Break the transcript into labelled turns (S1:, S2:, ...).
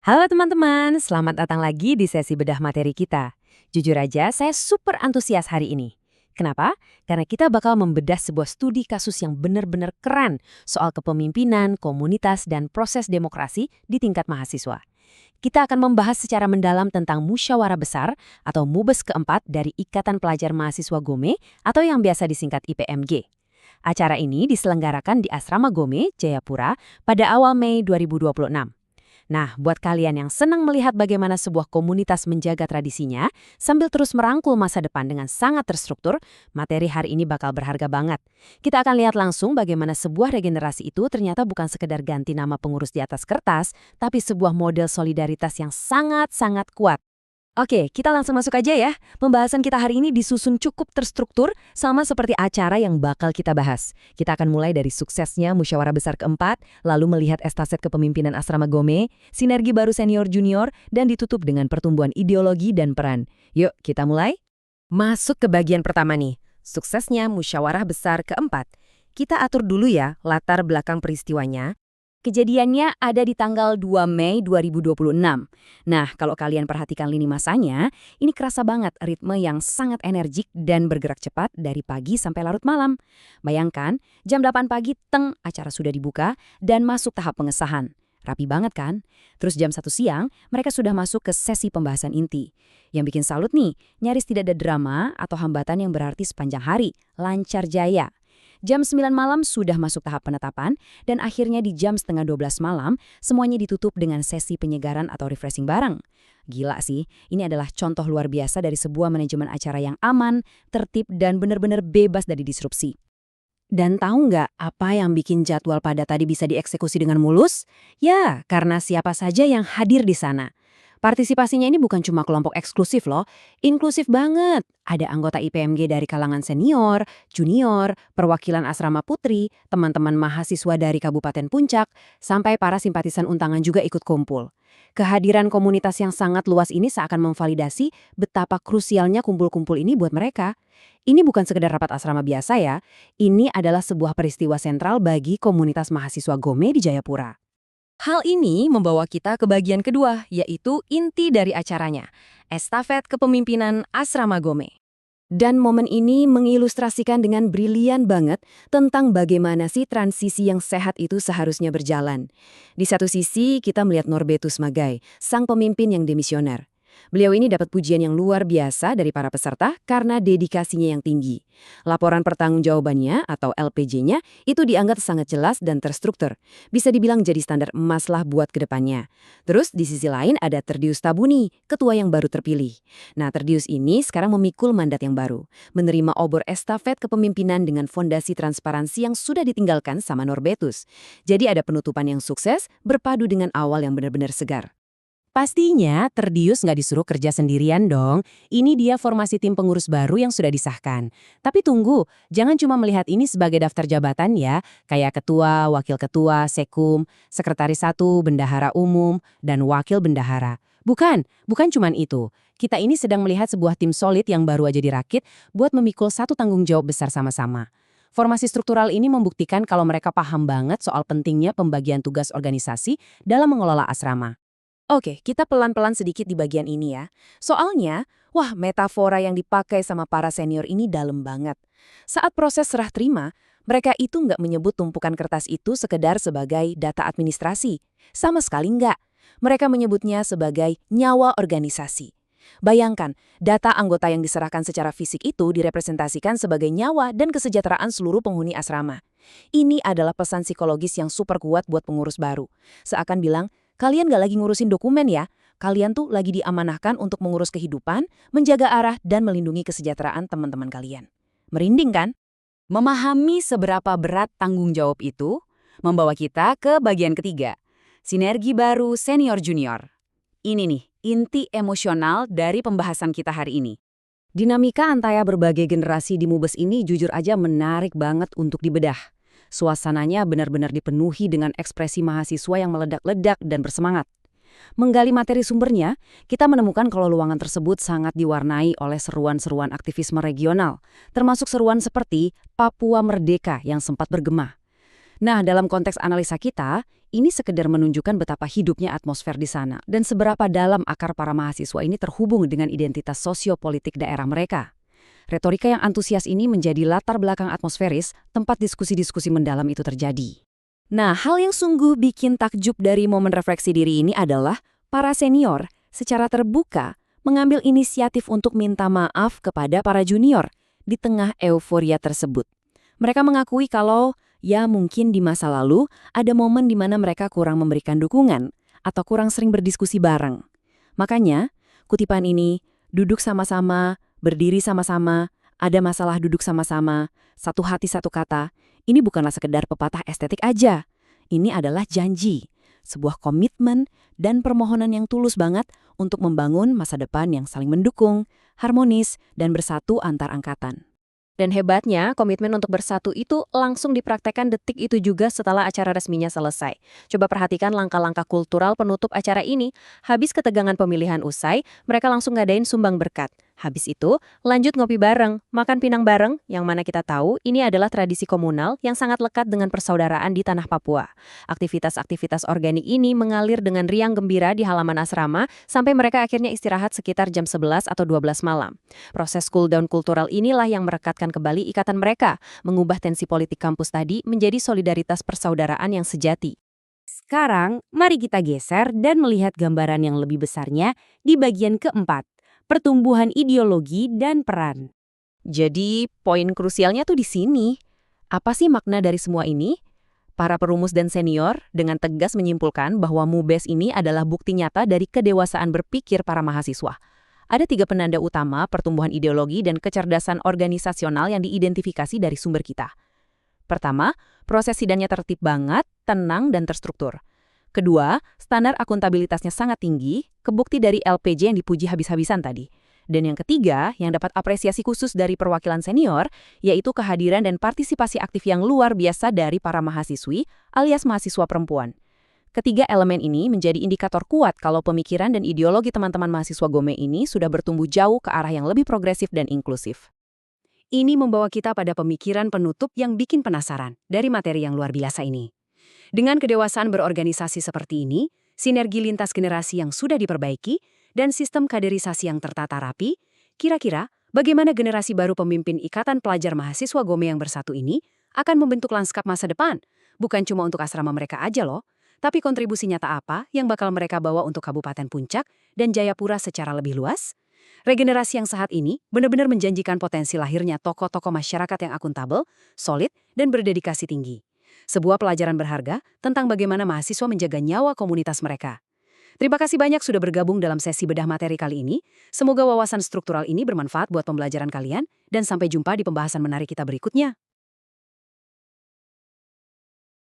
S1: Halo teman-teman, selamat datang lagi di sesi bedah materi kita. Jujur aja, saya super antusias hari ini. Kenapa? Karena kita bakal membedah sebuah studi kasus yang benar-benar keren soal kepemimpinan, komunitas, dan proses demokrasi di tingkat mahasiswa. Kita akan membahas secara mendalam tentang musyawarah besar atau MUBES keempat dari Ikatan Pelajar Mahasiswa Gome atau yang biasa disingkat IPMG. Acara ini diselenggarakan di Asrama Gome, Jayapura pada awal Mei 2026. Nah, buat kalian yang senang melihat bagaimana sebuah komunitas menjaga tradisinya sambil terus merangkul masa depan dengan sangat terstruktur, materi hari ini bakal berharga banget. Kita akan lihat langsung bagaimana sebuah regenerasi itu ternyata bukan sekedar ganti nama pengurus di atas kertas, tapi sebuah model solidaritas yang sangat-sangat kuat. Oke, kita langsung masuk aja ya. Pembahasan kita hari ini disusun cukup terstruktur sama seperti acara yang bakal kita bahas. Kita akan mulai dari suksesnya musyawarah besar keempat, lalu melihat estafet kepemimpinan Asrama Gome, sinergi baru senior-junior, dan ditutup dengan pertumbuhan ideologi dan peran. Yuk, kita mulai? Masuk ke bagian pertama nih, suksesnya musyawarah besar keempat. Kita atur dulu ya latar belakang peristiwanya. Kejadiannya ada di tanggal 2 Mei 2026. Nah, kalau kalian perhatikan lini masanya, ini kerasa banget ritme yang sangat energik dan bergerak cepat dari pagi sampai larut malam. Bayangkan, jam 8 pagi acara sudah dibuka dan masuk tahap pengesahan. Rapi banget kan? Terus jam 1 siang, mereka sudah masuk ke sesi pembahasan inti. Yang bikin salut nih, nyaris tidak ada drama atau hambatan yang berarti sepanjang hari. Lancar jaya. Jam 9 malam sudah masuk tahap penetapan, dan akhirnya di jam setengah 12 malam, semuanya ditutup dengan sesi penyegaran atau refreshing bareng. Gila sih, ini adalah contoh luar biasa dari sebuah manajemen acara yang aman, tertib, dan benar-benar bebas dari disrupsi. Dan tahu nggak apa yang bikin jadwal pada tadi bisa dieksekusi dengan mulus? Ya, karena siapa saja yang hadir di sana. Partisipasinya ini bukan cuma kelompok eksklusif loh, inklusif banget. Ada anggota IPMG dari kalangan senior, junior, perwakilan asrama putri, teman-teman mahasiswa dari Kabupaten Puncak, sampai para simpatisan untangan juga ikut kumpul. Kehadiran komunitas yang sangat luas ini seakan memvalidasi betapa krusialnya kumpul-kumpul ini buat mereka. Ini bukan sekedar rapat asrama biasa ya, ini adalah sebuah peristiwa sentral bagi komunitas mahasiswa Gome di Jayapura. Hal ini membawa kita ke bagian kedua, yaitu inti dari acaranya, estafet kepemimpinan Asrama Gome. Dan momen ini mengilustrasikan dengan brilian banget tentang bagaimana sih transisi yang sehat itu seharusnya berjalan. Di satu sisi, kita melihat Norbertus Magai, sang pemimpin yang demisioner. Beliau ini dapat pujian yang luar biasa dari para peserta karena dedikasinya yang tinggi. Laporan pertanggungjawabannya atau LPJ-nya itu dianggap sangat jelas dan terstruktur. Bisa dibilang jadi standar emas lah buat kedepannya. Terus di sisi lain ada Terdius Tabuni, ketua yang baru terpilih. Nah, Terdius ini sekarang memikul mandat yang baru, menerima obor estafet kepemimpinan dengan fondasi transparansi yang sudah ditinggalkan sama Norbertus. Jadi ada penutupan yang sukses berpadu dengan awal yang benar-benar segar. Pastinya Terdius nggak disuruh kerja sendirian dong. Ini dia formasi tim pengurus baru yang sudah disahkan. Tapi tunggu, jangan cuma melihat ini sebagai daftar jabatan ya, kayak ketua, wakil ketua, sekum, sekretaris satu, bendahara umum, dan wakil bendahara. Bukan cuman itu. Kita ini sedang melihat sebuah tim solid yang baru aja dirakit buat memikul satu tanggung jawab besar sama-sama. Formasi struktural ini membuktikan kalau mereka paham banget soal pentingnya pembagian tugas organisasi dalam mengelola asrama. Oke, kita pelan-pelan sedikit di bagian ini ya. Soalnya, metafora yang dipakai sama para senior ini dalam banget. Saat proses serah terima, mereka itu nggak menyebut tumpukan kertas itu sekedar sebagai data administrasi. Sama sekali nggak. Mereka menyebutnya sebagai nyawa organisasi. Bayangkan, data anggota yang diserahkan secara fisik itu direpresentasikan sebagai nyawa dan kesejahteraan seluruh penghuni asrama. Ini adalah pesan psikologis yang super kuat buat pengurus baru. Seakan bilang, kalian gak lagi ngurusin dokumen ya, kalian tuh lagi diamanahkan untuk mengurus kehidupan, menjaga arah, dan melindungi kesejahteraan teman-teman kalian. Merinding kan? Memahami seberapa berat tanggung jawab itu, membawa kita ke bagian ketiga, sinergi baru senior-junior. Ini nih, inti emosional dari pembahasan kita hari ini. Dinamika antara berbagai generasi di MUBES ini jujur aja menarik banget untuk dibedah. Suasananya benar-benar dipenuhi dengan ekspresi mahasiswa yang meledak-ledak dan bersemangat. Menggali materi sumbernya, kita menemukan kalau luangan tersebut sangat diwarnai oleh seruan-seruan aktivisme regional, termasuk seruan seperti Papua Merdeka yang sempat bergema.
S2: Nah, dalam konteks analisa kita, ini sekedar menunjukkan betapa hidupnya atmosfer di sana dan seberapa dalam akar para mahasiswa ini terhubung dengan identitas sosiopolitik daerah mereka. Retorika yang antusias ini menjadi latar belakang atmosferis tempat diskusi-diskusi mendalam itu terjadi. Nah, hal yang sungguh bikin takjub dari momen refleksi diri ini adalah para senior secara terbuka mengambil inisiatif untuk minta maaf kepada para junior di tengah euforia tersebut. Mereka mengakui kalau, ya mungkin di masa lalu ada momen di mana mereka kurang memberikan dukungan atau kurang sering berdiskusi bareng. Makanya, kutipan ini, duduk sama-sama, berdiri sama-sama, ada masalah duduk sama-sama, satu hati satu kata, ini bukanlah sekedar pepatah estetik aja. Ini adalah janji, sebuah komitmen dan permohonan yang tulus banget untuk membangun masa depan yang saling mendukung, harmonis, dan bersatu antar angkatan.
S1: Dan hebatnya, komitmen untuk bersatu itu langsung dipraktekkan detik itu juga setelah acara resminya selesai. Coba perhatikan langkah-langkah kultural penutup acara ini. Habis ketegangan pemilihan usai, mereka langsung ngadain sumbang berkat. Habis itu, lanjut ngopi bareng, makan pinang bareng, yang mana kita tahu ini adalah tradisi komunal yang sangat lekat dengan persaudaraan di tanah Papua. Aktivitas-aktivitas organik ini mengalir dengan riang gembira di halaman asrama sampai mereka akhirnya istirahat sekitar jam 11 atau 12 malam. Proses cool down kultural inilah yang merekatkan kembali ikatan mereka, mengubah tensi politik kampus tadi menjadi solidaritas persaudaraan yang sejati.
S2: Sekarang, mari kita geser dan melihat gambaran yang lebih besarnya di bagian keempat, pertumbuhan ideologi dan peran.
S1: Jadi, poin krusialnya tuh di sini. Apa sih makna dari semua ini? Para perumus dan senior dengan tegas menyimpulkan bahwa MUBES ini adalah bukti nyata dari kedewasaan berpikir para mahasiswa. Ada 3 penanda utama pertumbuhan ideologi dan kecerdasan organisasional yang diidentifikasi dari sumber kita. Pertama, proses sidangnya tertib banget, tenang, dan terstruktur. Kedua, standar akuntabilitasnya sangat tinggi, kebukti dari LPJ yang dipuji habis-habisan tadi. Dan yang ketiga, yang dapat apresiasi khusus dari perwakilan senior, yaitu kehadiran dan partisipasi aktif yang luar biasa dari para mahasiswi alias mahasiswa perempuan. Ketiga elemen ini menjadi indikator kuat kalau pemikiran dan ideologi teman-teman mahasiswa Gome ini sudah bertumbuh jauh ke arah yang lebih progresif dan inklusif.
S2: Ini membawa kita pada pemikiran penutup yang bikin penasaran dari materi yang luar biasa ini. Dengan kedewasaan berorganisasi seperti ini, sinergi lintas generasi yang sudah diperbaiki, dan sistem kaderisasi yang tertata rapi, kira-kira bagaimana generasi baru pemimpin Ikatan Pelajar Mahasiswa Gome yang bersatu ini akan membentuk lanskap masa depan? Bukan cuma untuk asrama mereka aja loh, tapi kontribusi nyata apa yang bakal mereka bawa untuk Kabupaten Puncak dan Jayapura secara lebih luas? Regenerasi yang saat ini benar-benar menjanjikan potensi lahirnya tokoh-tokoh masyarakat yang akuntabel, solid, dan berdedikasi tinggi. Sebuah pelajaran berharga tentang bagaimana mahasiswa menjaga nyawa komunitas mereka. Terima kasih banyak sudah bergabung dalam sesi bedah materi kali ini. Semoga wawasan struktural ini bermanfaat buat pembelajaran kalian, dan sampai jumpa di pembahasan menarik kita berikutnya.